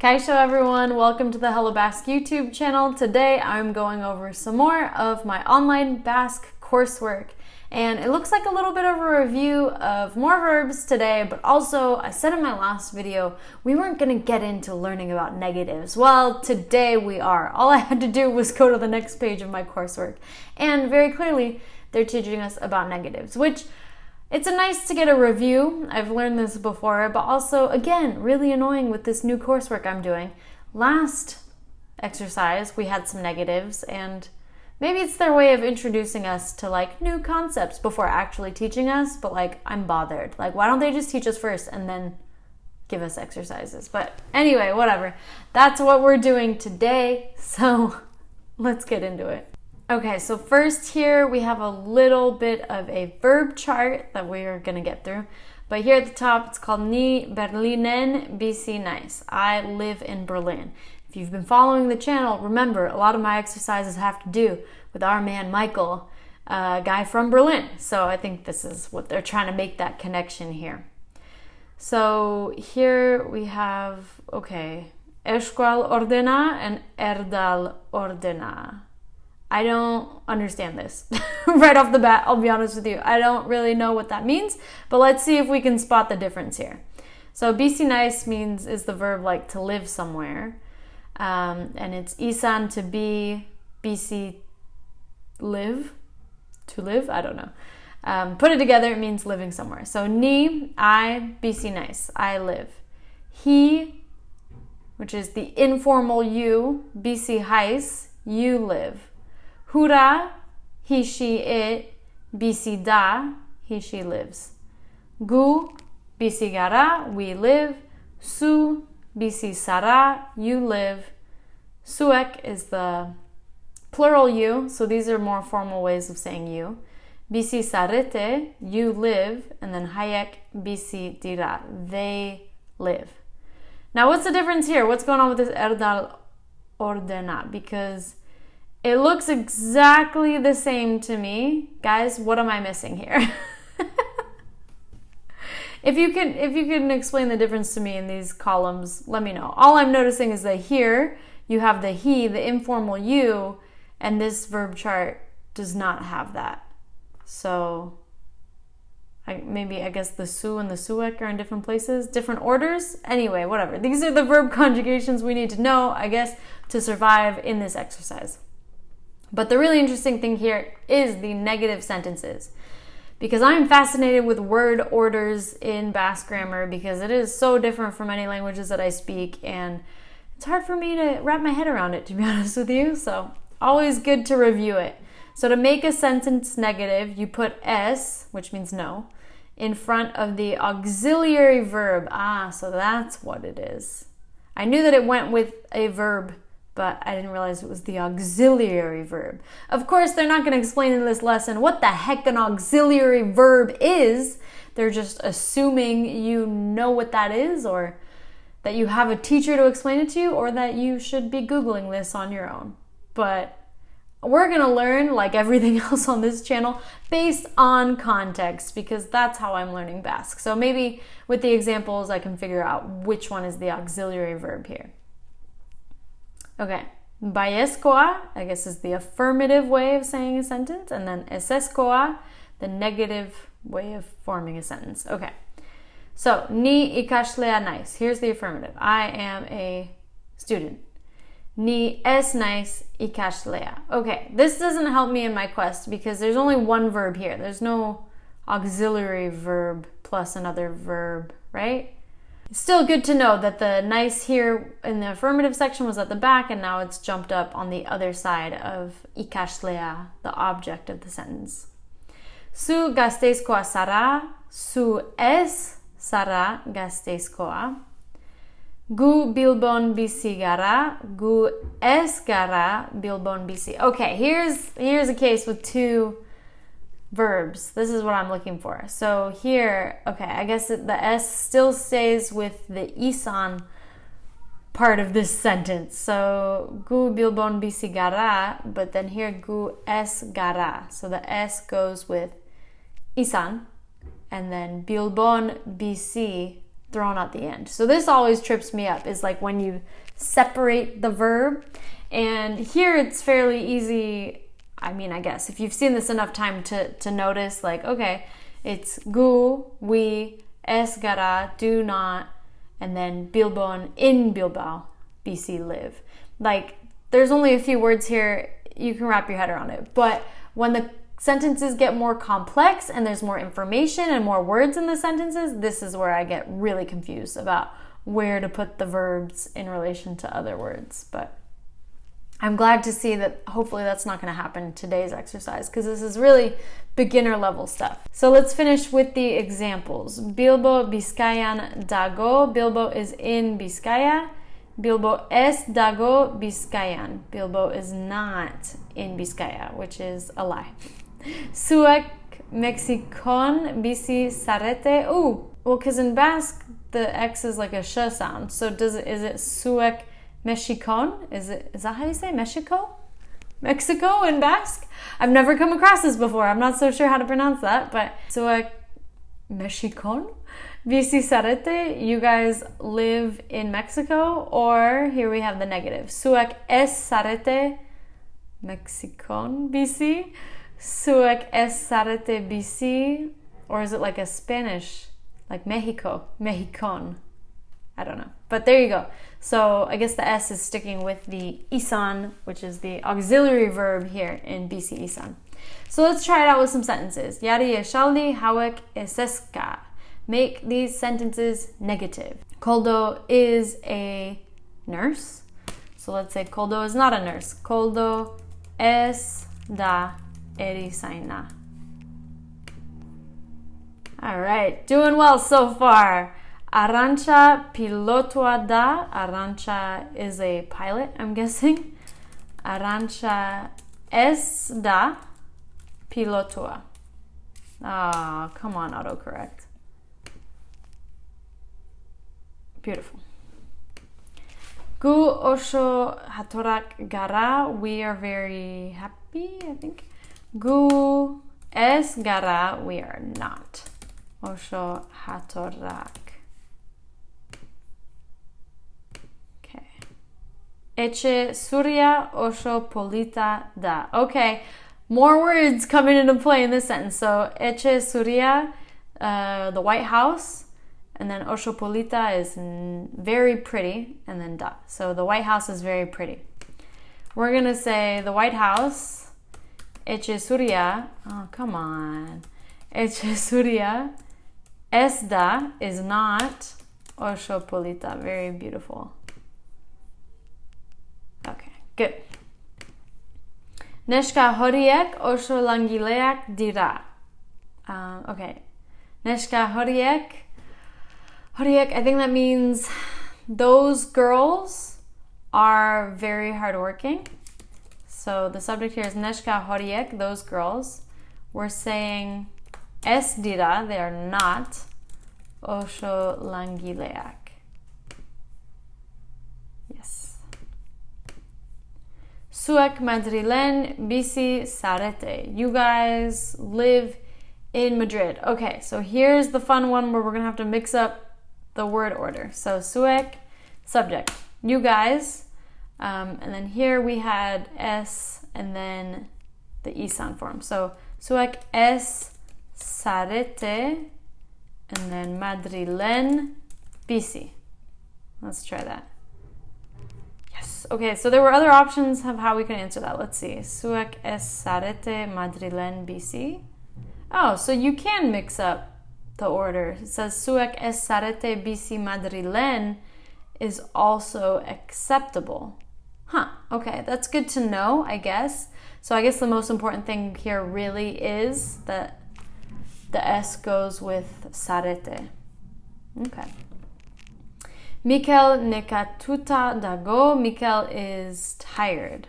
Kaixo everyone, welcome to the Hello Basque YouTube channel. Today I'm going over some more of my online Basque coursework, and it looks like a little bit of a review of more verbs today, but also I said in my last video we weren't going to get into learning about negatives. Well, today we are. All I had to do was go to the next page of my coursework, and very clearly they're teaching us about negatives, which it's nice to get a review. I've learned this before, but also, again, really annoying with this new coursework I'm doing. Last exercise, we had some negatives, and maybe it's their way of introducing us to, new concepts before actually teaching us, but, I'm bothered. Why don't they just teach us first and then give us exercises? But anyway, whatever. That's what we're doing today, so let's get into it. Okay, so first here we have a little bit of a verb chart that we are going to get through. But here at the top, it's called Ni Berlinen bisi nice. I live in Berlin. If you've been following the channel, remember a lot of my exercises have to do with our man Michael, a guy from Berlin. So I think this is what they're trying to make that connection here. So here we have, Euskal ordena and Erdal ordena. I don't understand this. Right off the bat, I'll be honest with you. I don't really know what that means, but let's see if we can spot the difference here. So bisi nice is the verb to live somewhere. And it's isan to be, bisi live, to live, I don't know. Put it together, it means living somewhere. So ni, I, bisi nice, I live. He, which is the informal you, bisi hais, you live. Hura, he, she, it, bisi da, he, she lives. Gu, bisi gara, we live. Su, bisi sara, you live. Suek is the plural you, so these are more formal ways of saying you. Bisi sarete, you live, and then hayek, bisi dira, they live. Now what's the difference here? What's going on with this erdal ordena? Because it looks exactly the same to me. Guys, what am I missing here? If you can explain the difference to me in these columns, let me know. All I'm noticing is that here you have the he, the informal you, and this verb chart does not have that. So I guess the su and the suek are in different places, different orders. Anyway, whatever. These are the verb conjugations we need to know, I guess, to survive in this exercise. But the really interesting thing here is the negative sentences, because I'm fascinated with word orders in Basque grammar because it is so different from many languages that I speak, and it's hard for me to wrap my head around it, to be honest with you. So always good to review it. So to make a sentence negative, you put s, which means no, in front of the auxiliary verb. So that's what it is. I knew that it went with a verb, but I didn't realize it was the auxiliary verb. Of course, they're not going to explain in this lesson what the heck an auxiliary verb is. They're just assuming you know what that is, or that you have a teacher to explain it to you, or that you should be Googling this on your own. But we're going to learn, like everything else on this channel, based on context, because that's how I'm learning Basque. So maybe with the examples, I can figure out which one is the auxiliary verb here. Okay, baiezkoa, I guess, is the affirmative way of saying a sentence, and then ezezkoa, the negative way of forming a sentence. Okay, so ni ikaslea naiz. Here's the affirmative. I am a student. Ni ez naiz ikaslea. Okay, this doesn't help me in my quest because there's only one verb here. There's no auxiliary verb plus another verb, right? It's still good to know that the nice here in the affirmative section was at the back, and now it's jumped up on the other side of ikaslea, the object of the sentence. Su gazteizkoa zara, su ez zara gazteizkoa. Gu Bilbon bizi gara, gu ez gara Bilbon bizi. Okay, here's a case with two verbs. This is what I'm looking for. So here, I guess the S still stays with the isan part of this sentence. So gu Bilbon bisi gara, but then here gu es gara. So the S goes with isan, and then Bilbon bisi thrown at the end. So this always trips me up, is like when you separate the verb. And here it's fairly easy. I mean, I guess if you've seen this enough time to notice, like, okay, it's gu, we, Euskara, do not, and then Bilbon, in Bilbao, BC, live. Like, there's only a few words here, you can wrap your head around it. But when the sentences get more complex and there's more information and more words in the sentences, this is where I get really confused about where to put the verbs in relation to other words. But I'm glad to see that hopefully that's not going to happen in today's exercise, because this is really beginner level stuff. So let's finish with the examples. Bilbo Bizkaian dago. Bilbo is in Bizkaia. Bilbo es dago Bizkaian. Bilbo is not in Bizkaia, which is a lie. Zuek Mexikon bizi zarete. Ooh, well, because in Basque the X is like a sh sound. So is it Zuek Mexikon? Is that how you say Mexico? Mexico in Basque? I've never come across this before. I'm not so sure how to pronounce that, but Zuek Mexikon bizi zarete. You guys live in Mexico. Or here we have the negative. Zuek es zarete Mexikon bizi. Zuek es zarete bici, or is it like a Spanish, like Mexico, Mexicon? I don't know. But there you go. So I guess the S is sticking with the isan, which is the auxiliary verb here in BC isan. So let's try it out with some sentences. Yari eshaldi hauek eseska. Make these sentences negative. Koldo is a nurse. So let's say Koldo is not a nurse. Koldo es da erizaina. All right, doing well so far. Arantxa pilotua da. Arantxa is a pilot, I'm guessing. Arantxa es da pilotua. Ah, come on, autocorrect. Beautiful. Gu oso hatorak gara. We are very happy, I think. Gu es gara. We are not. Oso hatorak. Okay. Etxe zuria oso polita da. Okay, more words coming into play in this sentence. So, etxe zuria, the White House, and then oso polita is very pretty, and then da. So the White House is very pretty. We're going to say the White House, etxe zuria, oh, come on. Etxe zuria, ez da is not oso polita, very beautiful. Okay, good. Neska horiek oso langileak dira. Okay, neska horiek, I think that means those girls are very hardworking. So the subject here is neska horiek, those girls. We're saying es dira, they are not oso langileak. Yes. Zuek Madrilen bizi zarete. You guys live in Madrid. Okay, so here's the fun one where we're going to have to mix up the word order. So zuek, subject, you guys, and then here we had es and then the isan form. So zuek es zarete and then Madrilen bici. Let's try that. Yes. Okay, so there were other options of how we can answer that. Let's see. Zuek es zarete Madrilen bici. Oh, so you can mix up the order. It says zuek es zarete bici Madrilen is also acceptable. Huh, okay, that's good to know, I guess. So I guess the most important thing here really is that the S goes with zarete. Okay. Mikel nekatuta dago. Mikel is tired.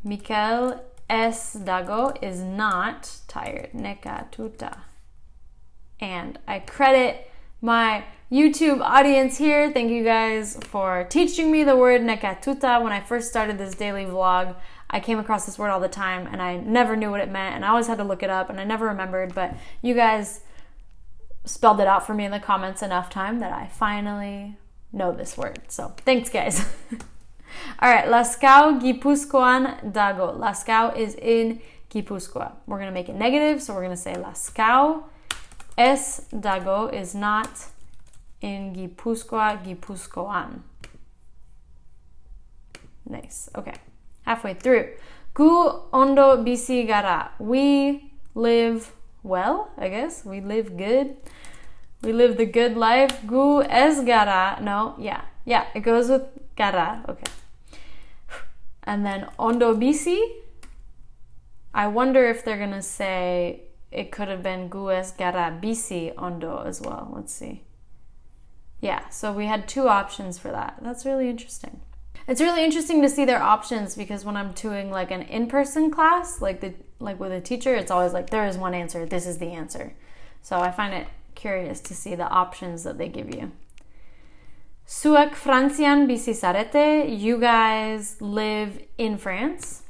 Mikel es dago is not tired. Nekatuta. And I credit my YouTube audience here. Thank you guys for teaching me the word nekatuta. When I first started this daily vlog, I came across this word all the time and I never knew what it meant and I always had to look it up and I never remembered, but you guys spelled it out for me in the comments enough time that I finally know this word. So thanks, guys. All right, Lascaux Gipuzkoan dago. Lascaux is in Gipuzkoa. We're going to make it negative, so we're going to say Lascaux es dago is not in Gipuzkoa, Gipuzkoan. Nice. Okay. Halfway through. Gu ondo bizi gara. We live well, I guess. We live good. We live the good life. Gu es gara. No, yeah. Yeah, it goes with gara. Okay. And then ondo bizi. I wonder if they're going to say it could have been gu es gara bizi ondo as well. Let's see. Yeah, so we had two options for that. That's really interesting. It's really interesting to see their options because when I'm doing like an in-person class, like with a teacher, it's always like there is one answer, this is the answer. So I find it curious to see the options that they give you. Zuek Frantzian bizi zarete. You guys live in France.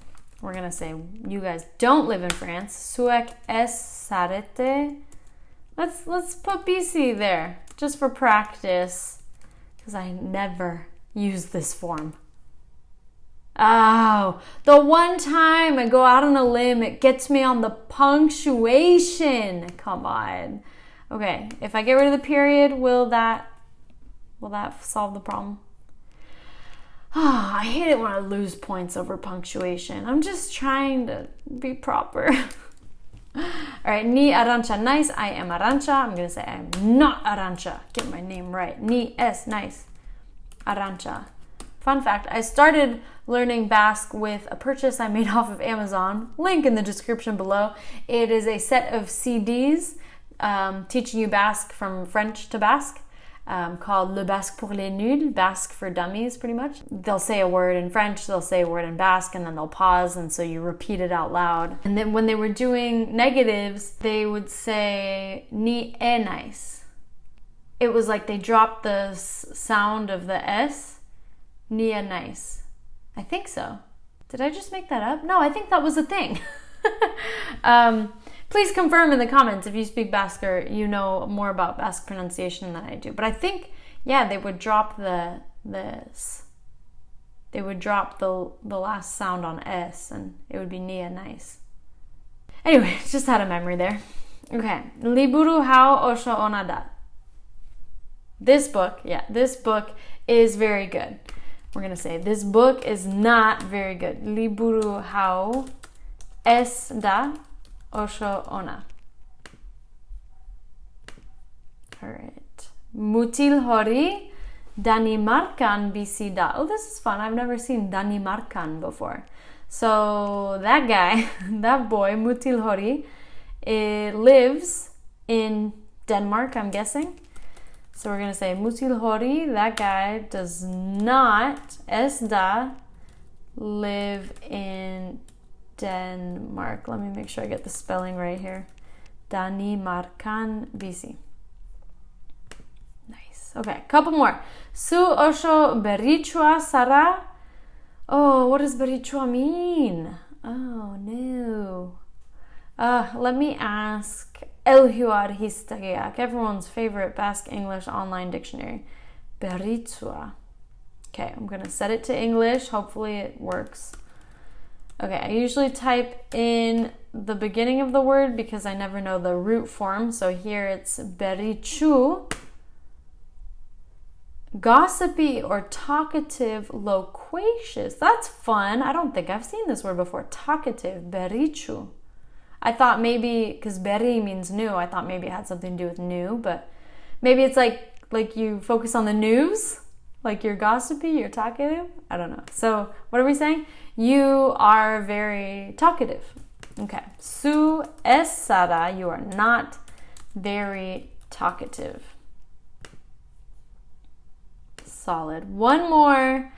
We're gonna say you guys don't live in France. Zuek es zarete. Let's put bizi there just for practice because I never use this form. Oh, the one time I go out on a limb, it gets me on the punctuation. Come on. Okay, if I get rid of the period, will that solve the problem? Oh, I hate it when I lose points over punctuation. I'm just trying to be proper. All right, ni Arancha, nice. I am Arancha. I'm going to say I am not Arancha. Get my name right. Ni es, nice. Arancha. Fun fact, I started learning Basque with a purchase I made off of Amazon. Link in the description below. It is a set of CDs teaching you Basque from French to Basque called Le Basque pour les nuls, Basque for dummies pretty much. They'll say a word in French, they'll say a word in Basque, and then they'll pause, and so you repeat it out loud. And then when they were doing negatives, they would say ni e nice. It was like they dropped the sound of the S. Ni e nice. I think so. Did I just make that up? No, I think that was a thing. Please confirm in the comments if you speak Basque or you know more about Basque pronunciation than I do. But I think, yeah, they would drop the S. They would drop the last sound on S and it would be ni e nice. Anyway, just had a memory there. Okay. Liburu hau oso ona da. This book is very good. We're going to say this book is not very good. Liburu hau es da oso ona. All right. Mutil hori Danimarkan bizi da. Oh, this is fun. I've never seen Danimarkan before. So that guy, that boy, Mutil hori, lives in Denmark, I'm guessing. So we're going to say Mutil hori, that guy does not, es da, live in Denmark. Let me make sure I get the spelling right here. Danimarkan bizi. Nice. Okay, couple more. Su osho berichua sara. Oh, what does berichua mean? Oh, no. Let me ask Elhuar Histageak, everyone's favorite Basque English online dictionary. Berichua. Okay, I'm going to set it to English. Hopefully it works. Okay, I usually type in the beginning of the word because I never know the root form. So here it's berichu. Gossipy or talkative, loquacious. That's fun. I don't think I've seen this word before. Talkative, berichu. I thought maybe, because beri means new, I thought maybe it had something to do with new, but maybe it's like you focus on the news, like you're gossipy, you're talkative. I don't know. So what are we saying? You are very talkative. Okay. Su es sara, you are not very talkative. Solid. One more.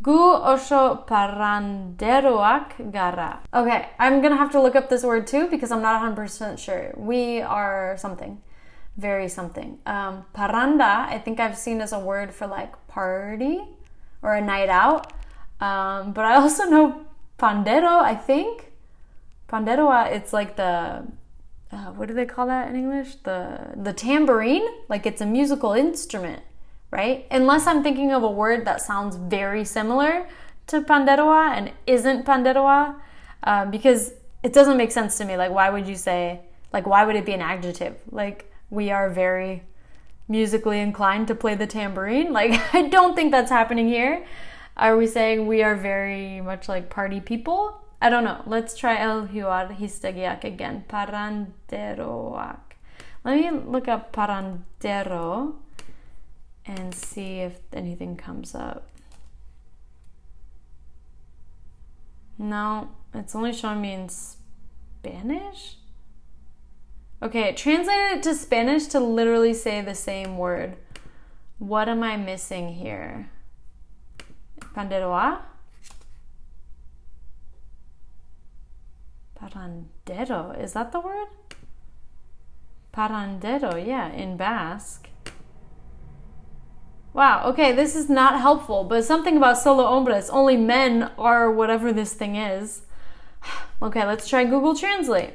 Gu osho paranderoak gara. Okay, I'm gonna have to look up this word too because I'm not 100% sure. We are something. Very something. Paranda, I think I've seen as a word for like party or a night out. But I also know pandero, I think. Panderoa, it's like the what do they call that in English? The tambourine? Like it's a musical instrument, right? Unless I'm thinking of a word that sounds very similar to panderoa and isn't panderoa, because it doesn't make sense to me. Like, why would you say, like, why would it be an adjective? Like, we are very musically inclined to play the tambourine. Like, I don't think that's happening here. Are we saying we are very much like party people? I don't know. Let's try el hiuar histagiak again. Paranderoak. Let me look up parandero and see if anything comes up. No, it's only showing me in Spanish. Okay, it translated it to Spanish to literally say the same word. What am I missing here? Panderoa? Parandero, is that the word? Parandero, yeah, in Basque. Wow, okay, this is not helpful, but something about solo hombres, only men are whatever this thing is. Okay, let's try Google Translate.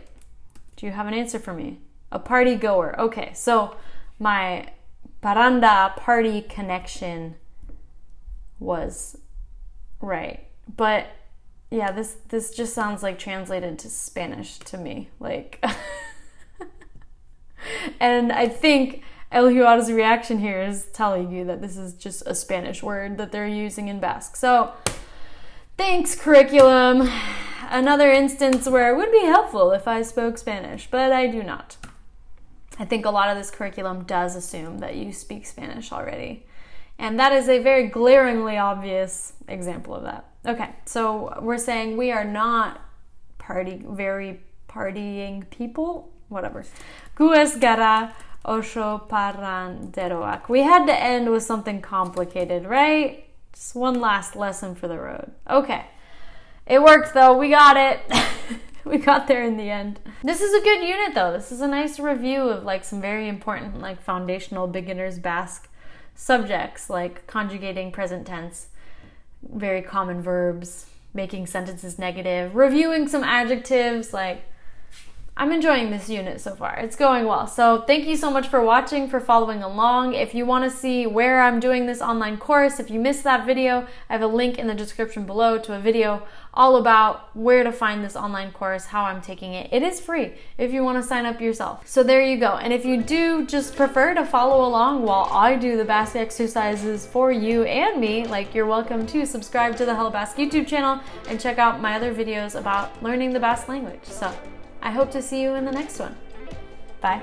Do you have an answer for me? A party goer. Okay, so my paranda party connection was right. But yeah, this just sounds like translated to Spanish to me. Like and I think El Hiuar's reaction here is telling you that this is just a Spanish word that they're using in Basque. So thanks, curriculum. Another instance where it would be helpful if I spoke Spanish, but I do not. I think a lot of this curriculum does assume that you speak Spanish already. And that is a very glaringly obvious example of that. Okay, so we're saying we are not very partying people, whatever. Gu Euskara oso paranderoak. We had to end with something complicated, right? Just one last lesson for the road. Okay. It worked though, we got it. We got there in the end. This is a good unit though. This is a nice review of like some very important like foundational beginners Basque subjects like conjugating present tense, very common verbs, making sentences negative, reviewing some adjectives. Like, I'm enjoying this unit so far. It's going well. So thank you so much for watching, for following along. If you want to see where I'm doing this online course, if you missed that video, I have a link in the description below to a video all about where to find this online course, how I'm taking it. It is free if you want to sign up yourself. So there you go. And if you do just prefer to follow along while I do the Basque exercises for you and me, like, you're welcome to subscribe to the Hello Basque YouTube channel and check out my other videos about learning the Basque language. So I hope to see you in the next one. Bye.